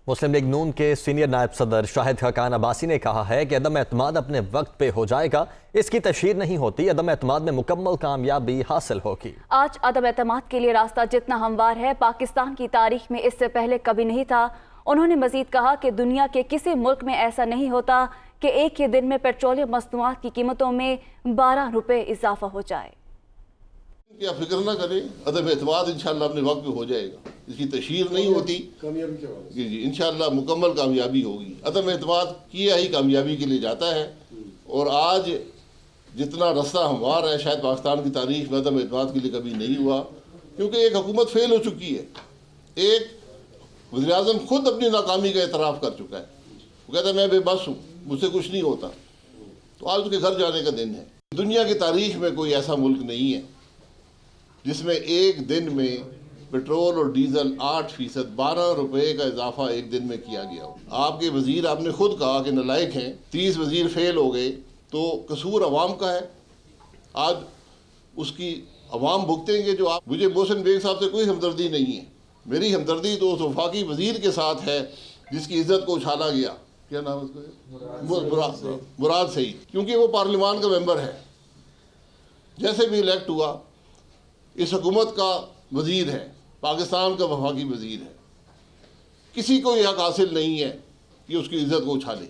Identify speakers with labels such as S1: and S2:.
S1: مسلم league نون کے senior نائب صدر شاہد خاقان عباسی نے کہا ہے کہ عدم اعتماد اپنے وقت پہ ہو جائے گا، اس کی تشہیر نہیں ہوتی، عدم اعتماد میں مکمل کامیابی حاصل ہوگی۔
S2: آج عدم اعتماد کے لیے راستہ جتنا ہموار ہے، پاکستان کی تاریخ میں اس سے پہلے کبھی نہیں تھا۔ انہوں نے مزید کہا کہ دنیا کے کسی ملک میں ایسا نہیں ہوتا کہ ایک ہی دن میں پیٹرولیم مصنوعات کی قیمتوں میں 12 روپے اضافہ ہو جائے۔
S3: کیا فکر نہ کریں، عدم اعتماد انشاءاللہ اپنے وقت پہ ہو جائے گا، اس کی تشہیر نہیں ہوتی۔
S4: کامیابی کے حوالے سے
S3: جی انشاءاللہ مکمل کامیابی ہوگی۔ عدم اعتماد کیا ہی کامیابی کے لیے جاتا ہے، اور آج جتنا رستہ ہموار ہے شاید پاکستان کی تاریخ میں عدم اعتماد کے لیے کبھی نہیں ہوا، کیونکہ ایک حکومت فیل ہو چکی ہے۔ ایک وزیر اعظم خود اپنی ناکامی کا اعتراف کر چکا ہے، وہ کہتا ہے میں بے بس ہوں، مجھ سے کچھ نہیں ہوتا، تو آج اس کے گھر جانے کا دن ہے۔ دنیا کی تاریخ میں کوئی ایسا ملک نہیں ہے جس میں ایک دن میں پیٹرول اور ڈیزل 8% 12 روپے کا اضافہ ایک دن میں کیا گیا ہو۔ آپ کے وزیر، آپ نے خود کہا کہ نالائق ہیں، 30 وزیر فیل ہو گئے، تو قصور عوام کا ہے۔ آج اس کی عوام بھگتیں گے جو آپ۔ مجھے محسن بیگ صاحب سے کوئی ہمدردی نہیں ہے، میری ہمدردی تو اس وفاقی وزیر کے ساتھ ہے جس کی عزت کو اچھالا گیا، کیا نام ہے اس کا، مراد سعید، کیونکہ وہ پارلیمان کا ممبر ہے، جیسے بھی الیکٹ ہوا اس حکومت کا وزیر ہے، پاکستان کا وفاقی وزیر ہے، کسی کو یہ حق حاصل نہیں ہے کہ اس کی عزت کو اچھالے۔